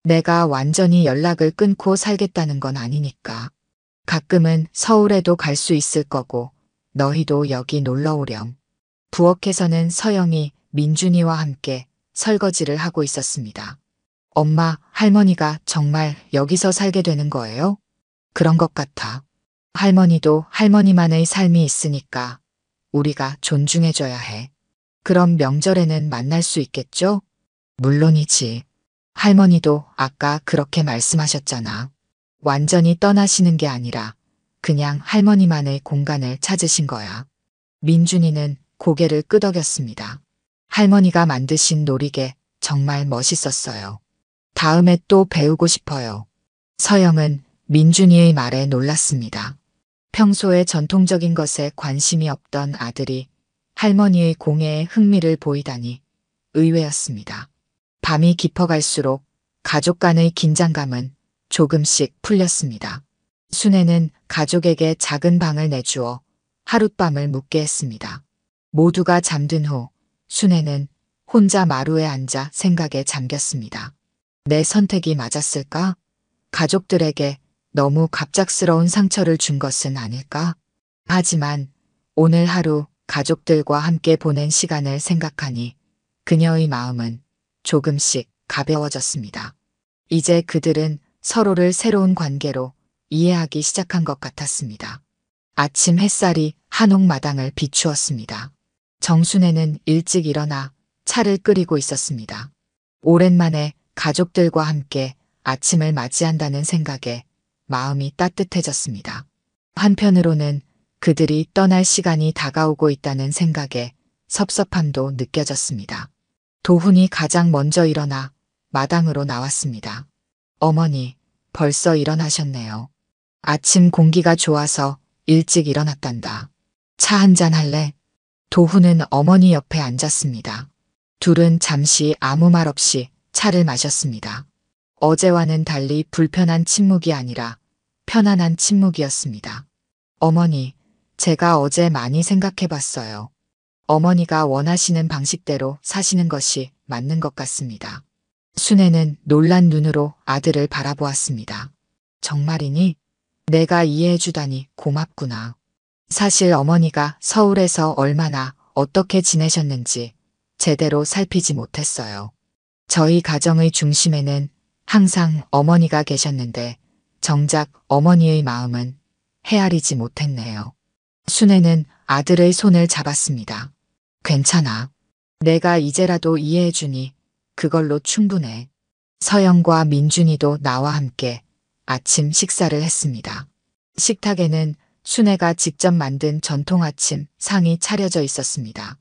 내가 완전히 연락을 끊고 살겠다는 건 아니니까. 가끔은 서울에도 갈 수 있을 거고 너희도 여기 놀러 오렴. 부엌에서는 서영이 민준이와 함께 설거지를 하고 있었습니다. 엄마, 할머니가 정말 여기서 살게 되는 거예요? 그런 것 같아. 할머니도 할머니만의 삶이 있으니까 우리가 존중해줘야 해. 그럼 명절에는 만날 수 있겠죠? 물론이지. 할머니도 아까 그렇게 말씀하셨잖아. 완전히 떠나시는 게 아니라 그냥 할머니만의 공간을 찾으신 거야. 민준이는 고개를 끄덕였습니다. 할머니가 만드신 놀이개 정말 멋있었어요. 다음에 또 배우고 싶어요. 서영은 민준이의 말에 놀랐습니다. 평소에 전통적인 것에 관심이 없던 아들이 할머니의 공예에 흥미를 보이다니 의외였습니다. 밤이 깊어갈수록 가족 간의 긴장감은 조금씩 풀렸습니다. 순애는 가족에게 작은 방을 내주어 하룻밤을 묵게 했습니다. 모두가 잠든 후 순애는 혼자 마루에 앉아 생각에 잠겼습니다. 내 선택이 맞았을까? 가족들에게 너무 갑작스러운 상처를 준 것은 아닐까? 하지만 오늘 하루 가족들과 함께 보낸 시간을 생각하니 그녀의 마음은 조금씩 가벼워졌습니다. 이제 그들은 서로를 새로운 관계로 이해하기 시작한 것 같았습니다. 아침 햇살이 한옥마당을 비추었습니다. 정순애는 일찍 일어나 차를 끓이고 있었습니다. 오랜만에 가족들과 함께 아침을 맞이한다는 생각에 마음이 따뜻해졌습니다. 한편으로는 그들이 떠날 시간이 다가오고 있다는 생각에 섭섭함도 느껴졌습니다. 도훈이 가장 먼저 일어나 마당으로 나왔습니다. 어머니, 벌써 일어나셨네요. 아침 공기가 좋아서 일찍 일어났단다. 차 한잔 할래? 도훈은 어머니 옆에 앉았습니다. 둘은 잠시 아무 말 없이 차를 마셨습니다. 어제와는 달리 불편한 침묵이 아니라 편안한 침묵이었습니다. 어머니, 제가 어제 많이 생각해봤어요. 어머니가 원하시는 방식대로 사시는 것이 맞는 것 같습니다. 순애는 놀란 눈으로 아들을 바라보았습니다. 정말이니? 내가 이해해주다니 고맙구나. 사실 어머니가 서울에서 얼마나 어떻게 지내셨는지 제대로 살피지 못했어요. 저희 가정의 중심에는 항상 어머니가 계셨는데 정작 어머니의 마음은 헤아리지 못했네요. 순애는 아들의 손을 잡았습니다. 괜찮아. 내가 이제라도 이해해주니 그걸로 충분해. 서영과 민준이도 나와 함께 아침 식사를 했습니다. 식탁에는 순애가 직접 만든 전통 아침 상이 차려져 있었습니다.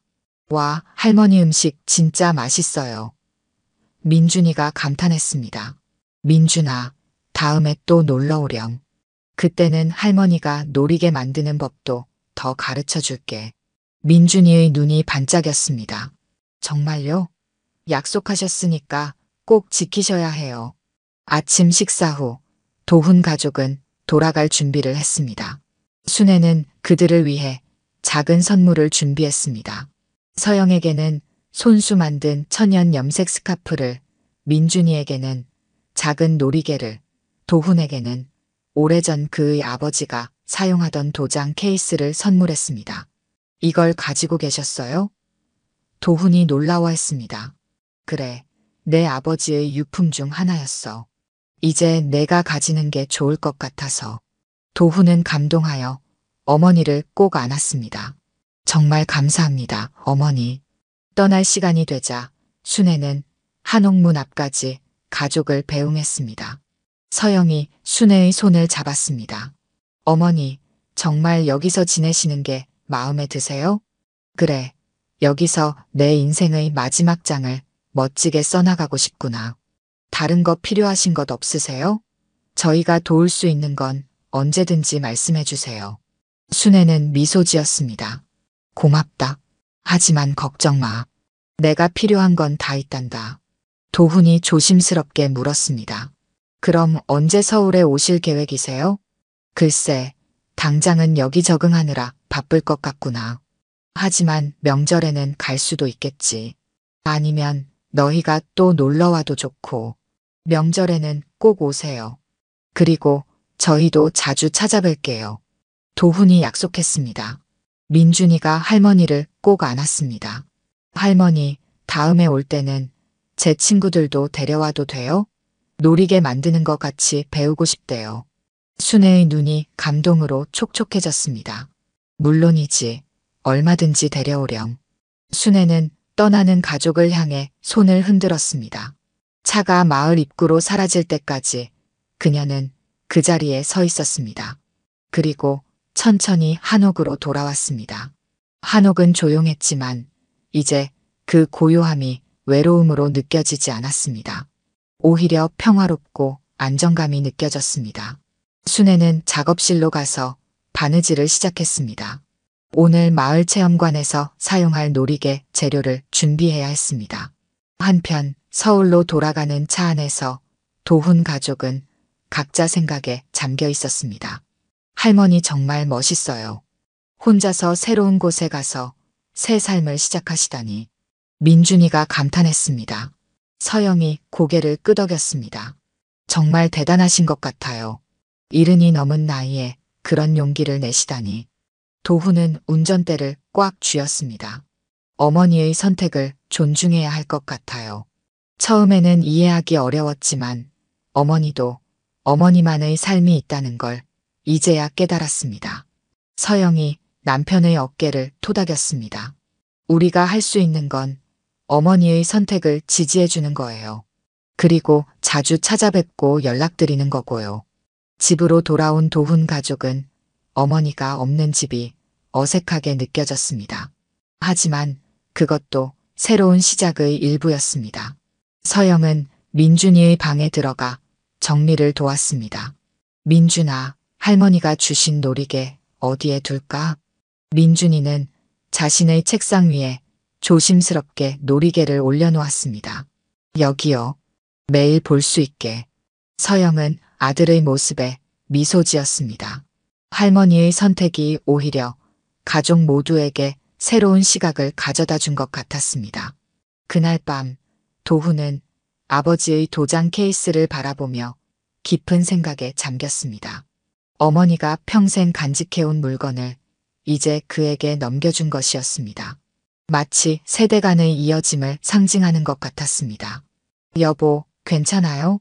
와, 할머니 음식 진짜 맛있어요. 민준이가 감탄했습니다. 민준아, 다음에 또 놀러 오렴. 그때는 할머니가 노리게 만드는 법도 더 가르쳐 줄게. 민준이의 눈이 반짝였습니다. 정말요? 약속하셨으니까 꼭 지키셔야 해요. 아침 식사 후 도훈 가족은 돌아갈 준비를 했습니다. 순애는 그들을 위해 작은 선물을 준비했습니다. 서영에게는 손수 만든 천연 염색 스카프를, 민준이에게는 작은 놀이개를, 도훈에게는 오래전 그의 아버지가 사용하던 도장 케이스를 선물했습니다. 이걸 가지고 계셨어요? 도훈이 놀라워했습니다. 그래, 내 아버지의 유품 중 하나였어. 이제 내가 가지는 게 좋을 것 같아서. 도훈은 감동하여 어머니를 꼭 안았습니다. 정말 감사합니다, 어머니. 떠날 시간이 되자 순애는 한옥문 앞까지 가족을 배웅했습니다. 서영이 순애의 손을 잡았습니다. 어머니, 정말 여기서 지내시는 게 마음에 드세요? 그래, 여기서 내 인생의 마지막 장을 멋지게 써나가고 싶구나. 다른 거 필요하신 것 없으세요? 저희가 도울 수 있는 건 언제든지 말씀해 주세요. 순애는 미소 지었습니다. 고맙다. 하지만 걱정 마. 내가 필요한 건 다 있단다. 도훈이 조심스럽게 물었습니다. 그럼 언제 서울에 오실 계획이세요? 글쎄, 당장은 여기 적응하느라 바쁠 것 같구나. 하지만 명절에는 갈 수도 있겠지. 아니면 너희가 또 놀러와도 좋고. 명절에는 꼭 오세요. 그리고 저희도 자주 찾아뵐게요. 도훈이 약속했습니다. 민준이가 할머니를 꼭 안았습니다. 할머니, 다음에 올 때는 제 친구들도 데려와도 돼요? 놀이개 만드는 것 같이 배우고 싶대요. 순애의 눈이 감동으로 촉촉해졌습니다. 물론이지. 얼마든지 데려오렴. 순애는 떠나는 가족을 향해 손을 흔들었습니다. 차가 마을 입구로 사라질 때까지 그녀는 그 자리에 서 있었습니다. 그리고 천천히 한옥으로 돌아왔습니다. 한옥은 조용했지만 이제 그 고요함이 외로움으로 느껴지지 않았습니다. 오히려 평화롭고 안정감이 느껴졌습니다. 순애는 작업실로 가서 바느질을 시작했습니다. 오늘 마을 체험관에서 사용할 놀이개 재료를 준비해야 했습니다. 한편 서울로 돌아가는 차 안에서 도훈 가족은 각자 생각에 잠겨 있었습니다. 할머니 정말 멋있어요. 혼자서 새로운 곳에 가서 새 삶을 시작하시다니. 민준이가 감탄했습니다. 서영이 고개를 끄덕였습니다. 정말 대단하신 것 같아요. 70이 넘은 나이에 그런 용기를 내시다니. 도훈은 운전대를 꽉 쥐었습니다. 어머니의 선택을 존중해야 할 것 같아요. 처음에는 이해하기 어려웠지만 어머니도 어머니만의 삶이 있다는 걸 이제야 깨달았습니다. 서영이 남편의 어깨를 토닥였습니다. 우리가 할 수 있는 건 어머니의 선택을 지지해주는 거예요. 그리고 자주 찾아뵙고 연락드리는 거고요. 집으로 돌아온 도훈 가족은 어머니가 없는 집이 어색하게 느껴졌습니다. 하지만 그것도 새로운 시작의 일부였습니다. 서영은 민준이의 방에 들어가 정리를 도왔습니다. 민준아, 할머니가 주신 놀이개 어디에 둘까? 민준이는 자신의 책상 위에 조심스럽게 놀이개를 올려놓았습니다. 여기요. 매일 볼 수 있게. 서영은 아들의 모습에 미소 지었습니다. 할머니의 선택이 오히려 가족 모두에게 새로운 시각을 가져다 준 것 같았습니다. 그날 밤 도훈은 아버지의 도장 케이스를 바라보며 깊은 생각에 잠겼습니다. 어머니가 평생 간직해온 물건을 이제 그에게 넘겨준 것이었습니다. 마치 세대 간의 이어짐을 상징하는 것 같았습니다. 여보, 괜찮아요?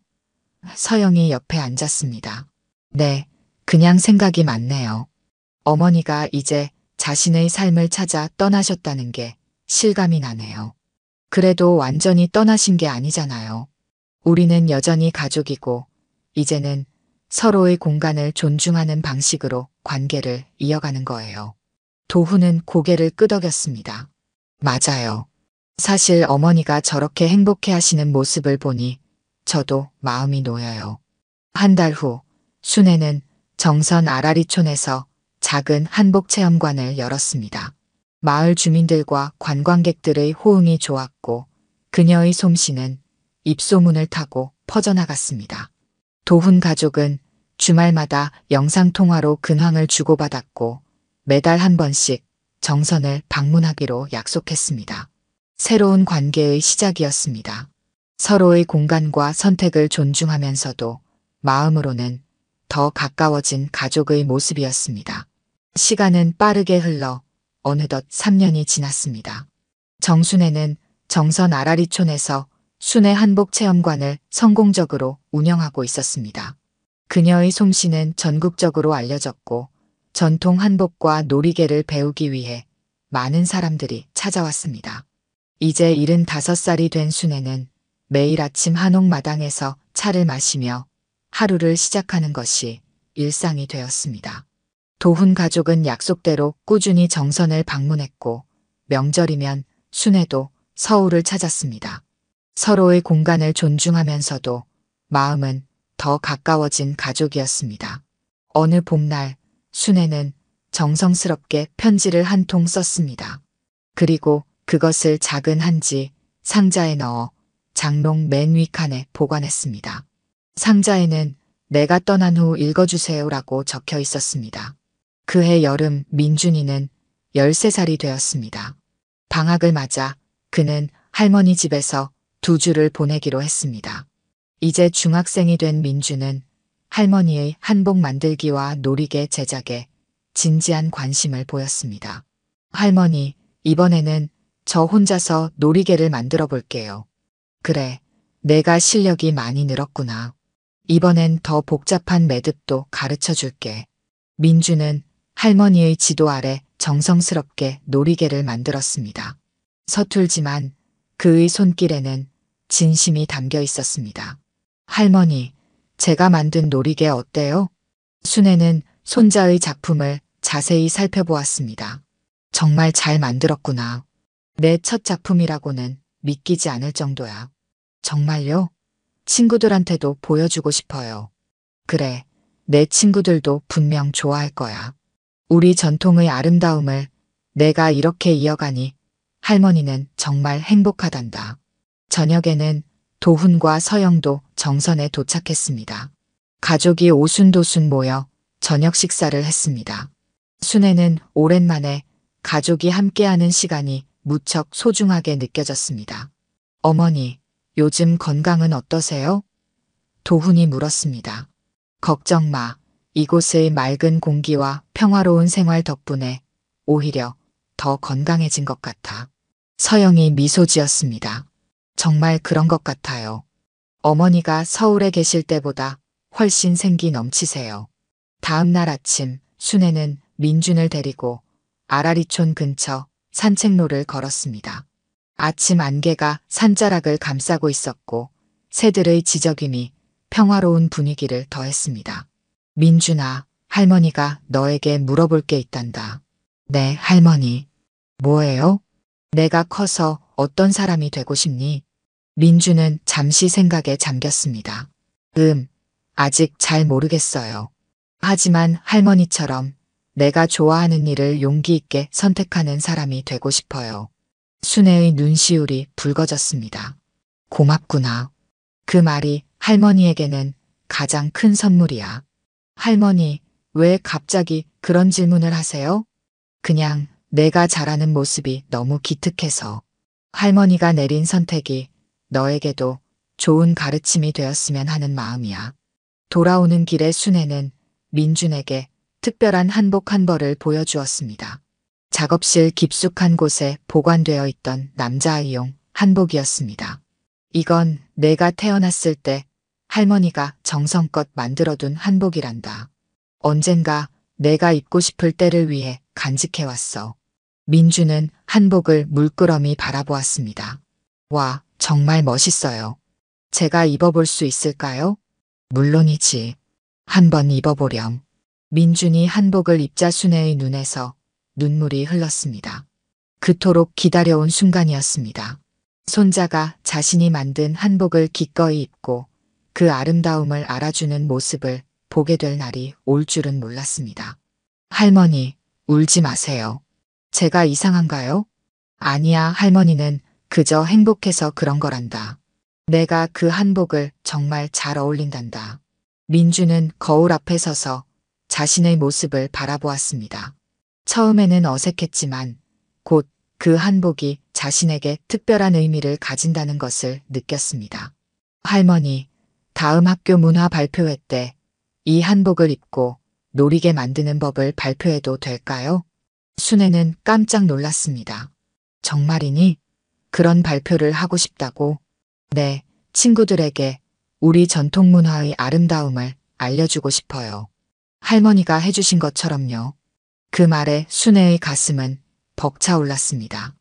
서영이 옆에 앉았습니다. 네, 그냥 생각이 많네요. 어머니가 이제 자신의 삶을 찾아 떠나셨다는 게 실감이 나네요. 그래도 완전히 떠나신 게 아니잖아요. 우리는 여전히 가족이고 이제는 서로의 공간을 존중하는 방식으로 관계를 이어가는 거예요. 도훈은 고개를 끄덕였습니다. 맞아요. 사실 어머니가 저렇게 행복해 하시는 모습을 보니 저도 마음이 놓여요. 한 달 후 순애는 정선 아라리촌에서 작은 한복체험관을 열었습니다. 마을 주민들과 관광객들의 호응이 좋았고 그녀의 솜씨는 입소문을 타고 퍼져나갔습니다. 도훈 가족은 주말마다 영상통화로 근황을 주고받았고 매달 한 번씩 정선을 방문하기로 약속했습니다. 새로운 관계의 시작이었습니다. 서로의 공간과 선택을 존중하면서도 마음으로는 더 가까워진 가족의 모습이었습니다. 시간은 빠르게 흘러 어느덧 3년이 지났습니다. 정순애는 정선 아라리촌에서 순애 한복체험관을 성공적으로 운영하고 있었습니다. 그녀의 솜씨는 전국적으로 알려졌고 전통 한복과 놀이개를 배우기 위해 많은 사람들이 찾아왔습니다. 이제 75살이 된 순애는 매일 아침 한옥마당에서 차를 마시며 하루를 시작하는 것이 일상이 되었습니다. 도훈 가족은 약속대로 꾸준히 정선을 방문했고 명절이면 순애도 서울을 찾았습니다. 서로의 공간을 존중하면서도 마음은 더 가까워진 가족이었습니다. 어느 봄날 순애는 정성스럽게 편지를 한 통 썼습니다. 그리고 그것을 작은 한지 상자에 넣어 장롱 맨 윗칸에 보관했습니다. 상자에는 내가 떠난 후 읽어주세요라고 적혀 있었습니다. 그해 여름 민준이는 13살이 되었습니다. 방학을 맞아 그는 할머니 집에서 2주를 보내기로 했습니다. 이제 중학생이 된 민주는 할머니의 한복 만들기와 놀이개 제작에 진지한 관심을 보였습니다. 할머니, 이번에는 저 혼자서 놀이개를 만들어 볼게요. 그래, 내가 실력이 많이 늘었구나. 이번엔 더 복잡한 매듭도 가르쳐 줄게. 민주는 할머니의 지도 아래 정성스럽게 놀이개를 만들었습니다. 서툴지만 그의 손길에는 진심이 담겨 있었습니다. 할머니, 제가 만든 놀이개 어때요? 순애는 손자의 작품을 자세히 살펴보았습니다. 정말 잘 만들었구나. 내 첫 작품이라고는 믿기지 않을 정도야. 정말요? 친구들한테도 보여주고 싶어요. 그래, 내 친구들도 분명 좋아할 거야. 우리 전통의 아름다움을 내가 이렇게 이어가니 할머니는 정말 행복하단다. 저녁에는 도훈과 서영도 정선에 도착했습니다. 가족이 오순도순 모여 저녁 식사를 했습니다. 순애는 오랜만에 가족이 함께하는 시간이 무척 소중하게 느껴졌습니다. 어머니, 요즘 건강은 어떠세요? 도훈이 물었습니다. 걱정 마. 이곳의 맑은 공기와 평화로운 생활 덕분에 오히려 더 건강해진 것 같아. 서영이 미소 지었습니다. 정말 그런 것 같아요. 어머니가 서울에 계실 때보다 훨씬 생기 넘치세요. 다음 날 아침 순애는 민준을 데리고 아라리촌 근처 산책로를 걸었습니다. 아침 안개가 산자락을 감싸고 있었고 새들의 지저귀이 평화로운 분위기를 더했습니다. 민준아, 할머니가 너에게 물어볼 게 있단다. 네, 할머니. 뭐예요? 내가 커서 어떤 사람이 되고 싶니? 민준은 잠시 생각에 잠겼습니다. 아직 잘 모르겠어요. 하지만 할머니처럼 내가 좋아하는 일을 용기 있게 선택하는 사람이 되고 싶어요. 순애의 눈시울이 붉어졌습니다. 고맙구나. 그 말이 할머니에게는 가장 큰 선물이야. 할머니, 왜 갑자기 그런 질문을 하세요? 그냥 내가 잘하는 모습이 너무 기특해서. 할머니가 내린 선택이 너에게도 좋은 가르침이 되었으면 하는 마음이야. 돌아오는 길에 순애는 민준에게 특별한 한복 한 벌을 보여주었습니다. 작업실 깊숙한 곳에 보관되어 있던 남자아이용 한복이었습니다. 이건 내가 태어났을 때 할머니가 정성껏 만들어둔 한복이란다. 언젠가 내가 입고 싶을 때를 위해 간직해왔어. 민주는 한복을 물끄러미 바라보았습니다. 와, 정말 멋있어요. 제가 입어볼 수 있을까요? 물론이지. 한번 입어보렴. 민준이 한복을 입자 순애의 눈에서 눈물이 흘렀습니다. 그토록 기다려온 순간이었습니다. 손자가 자신이 만든 한복을 기꺼이 입고 그 아름다움을 알아주는 모습을 보게 될 날이 올 줄은 몰랐습니다. 할머니, 울지 마세요. 제가 이상한가요? 아니야, 할머니는 그저 행복해서 그런 거란다. 내가 그 한복을 정말 잘 어울린단다. 민주는 거울 앞에 서서 자신의 모습을 바라보았습니다. 처음에는 어색했지만 곧 그 한복이 자신에게 특별한 의미를 가진다는 것을 느꼈습니다. 할머니, 다음 학교 문화 발표회 때 이 한복을 입고 노리게 만드는 법을 발표해도 될까요? 순애는 깜짝 놀랐습니다. 정말이니? 그런 발표를 하고 싶다고? 네, 친구들에게 우리 전통 문화의 아름다움을 알려주고 싶어요. 할머니가 해주신 것처럼요. 그 말에 순애의 가슴은 벅차올랐습니다.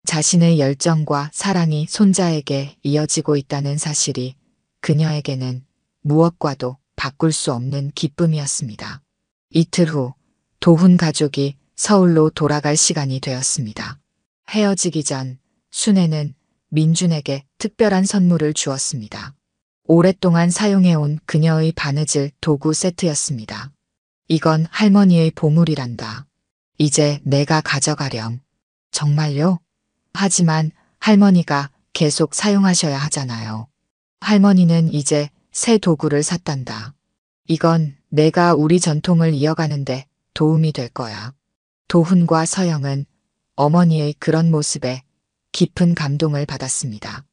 자신의 열정과 사랑이 손자에게 이어지고 있다는 사실이 그녀에게는 무엇과도 바꿀 수 없는 기쁨이었습니다. 이틀 후 도훈 가족이 서울로 돌아갈 시간이 되었습니다. 헤어지기 전 순애는 민준에게 특별한 선물을 주었습니다. 오랫동안 사용해온 그녀의 바느질 도구 세트였습니다. 이건 할머니의 보물이란다. 이제 내가 가져가렴. 정말요? 하지만 할머니가 계속 사용하셔야 하잖아요. 할머니는 이제 새 도구를 샀단다. 이건 내가 우리 전통을 이어가는데 도움이 될 거야. 도훈과 서영은 어머니의 그런 모습에 깊은 감동을 받았습니다.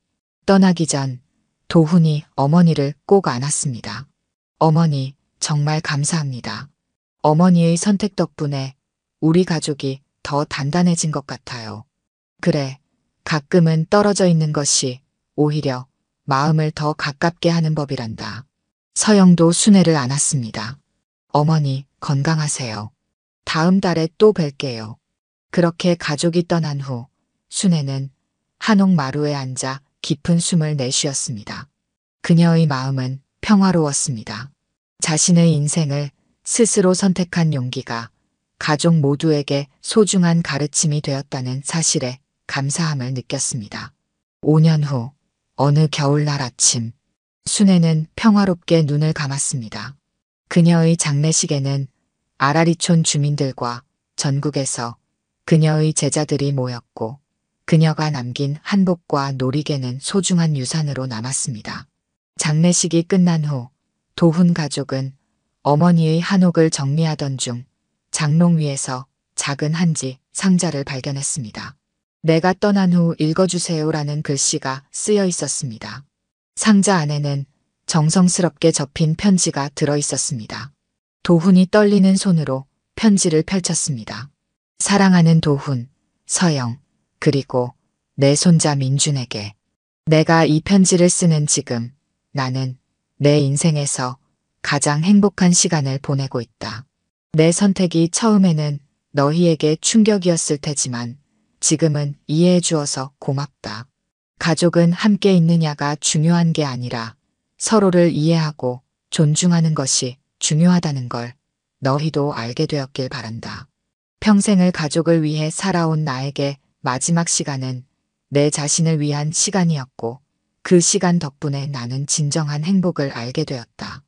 떠나기 전 도훈이 어머니를 꼭 안았습니다. 어머니, 정말 감사합니다. 어머니의 선택 덕분에 우리 가족이 더 단단해진 것 같아요. 그래, 가끔은 떨어져 있는 것이 오히려 마음을 더 가깝게 하는 법이란다. 서영도 순애를 안았습니다. 어머니, 건강하세요. 다음 달에 또 뵐게요. 그렇게 가족이 떠난 후 순애는 한옥마루에 앉아 깊은 숨을 내쉬었습니다. 그녀의 마음은 평화로웠습니다. 자신의 인생을 스스로 선택한 용기가 가족 모두에게 소중한 가르침이 되었다는 사실에 감사함을 느꼈습니다. 5년 후 어느 겨울날 아침 순애는 평화롭게 눈을 감았습니다. 그녀의 장례식에는 아라리촌 주민들과 전국에서 그녀의 제자들이 모였고 그녀가 남긴 한복과 놀이개는 소중한 유산으로 남았습니다. 장례식이 끝난 후 도훈 가족은 어머니의 한옥을 정리하던 중 장롱 위에서 작은 한지 상자를 발견했습니다. 내가 떠난 후 읽어주세요라는 글씨가 쓰여 있었습니다. 상자 안에는 정성스럽게 접힌 편지가 들어 있었습니다. 도훈이 떨리는 손으로 편지를 펼쳤습니다. 사랑하는 도훈, 서영, 그리고 내 손자 민준에게. 내가 이 편지를 쓰는 지금 나는 내 인생에서 가장 행복한 시간을 보내고 있다. 내 선택이 처음에는 너희에게 충격이었을 테지만 지금은 이해해 주어서 고맙다. 가족은 함께 있느냐가 중요한 게 아니라 서로를 이해하고 존중하는 것이 중요하다는 걸 너희도 알게 되었길 바란다. 평생을 가족을 위해 살아온 나에게 마지막 시간은 내 자신을 위한 시간이었고 그 시간 덕분에 나는 진정한 행복을 알게 되었다.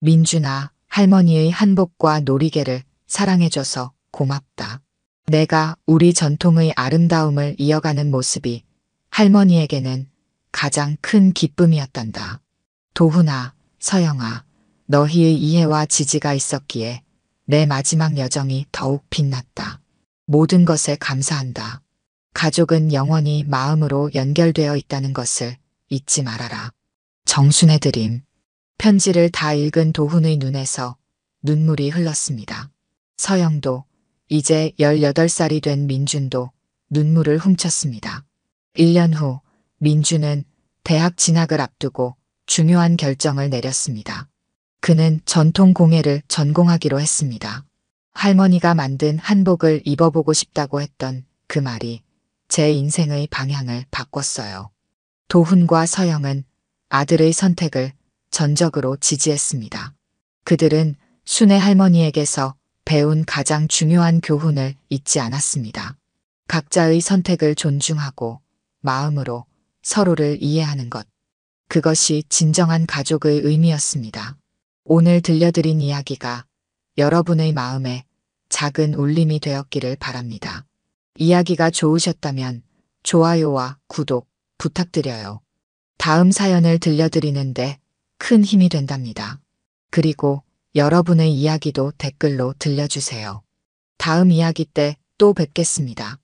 민준아, 할머니의 한복과 놀이개를 사랑해줘서 고맙다. 내가 우리 전통의 아름다움을 이어가는 모습이 할머니에게는 가장 큰 기쁨이었단다. 도훈아, 서영아, 너희의 이해와 지지가 있었기에 내 마지막 여정이 더욱 빛났다. 모든 것에 감사한다. 가족은 영원히 마음으로 연결되어 있다는 것을 잊지 말아라. 정순의 드림. 편지를 다 읽은 도훈의 눈에서 눈물이 흘렀습니다. 서영도, 이제 18살이 된 민준도 눈물을 훔쳤습니다. 1년 후 민준은 대학 진학을 앞두고 중요한 결정을 내렸습니다. 그는 전통 공예를 전공하기로 했습니다. 할머니가 만든 한복을 입어보고 싶다고 했던 그 말이 제 인생의 방향을 바꿨어요. 도훈과 서영은 아들의 선택을 전적으로 지지했습니다. 그들은 순애 할머니에게서 배운 가장 중요한 교훈을 잊지 않았습니다. 각자의 선택을 존중하고 마음으로 서로를 이해하는 것. 그것이 진정한 가족의 의미였습니다. 오늘 들려드린 이야기가 여러분의 마음에 작은 울림이 되었기를 바랍니다. 이야기가 좋으셨다면 좋아요와 구독 부탁드려요. 다음 사연을 들려드리는데 큰 힘이 된답니다. 그리고 여러분의 이야기도 댓글로 들려주세요. 다음 이야기 때 또 뵙겠습니다.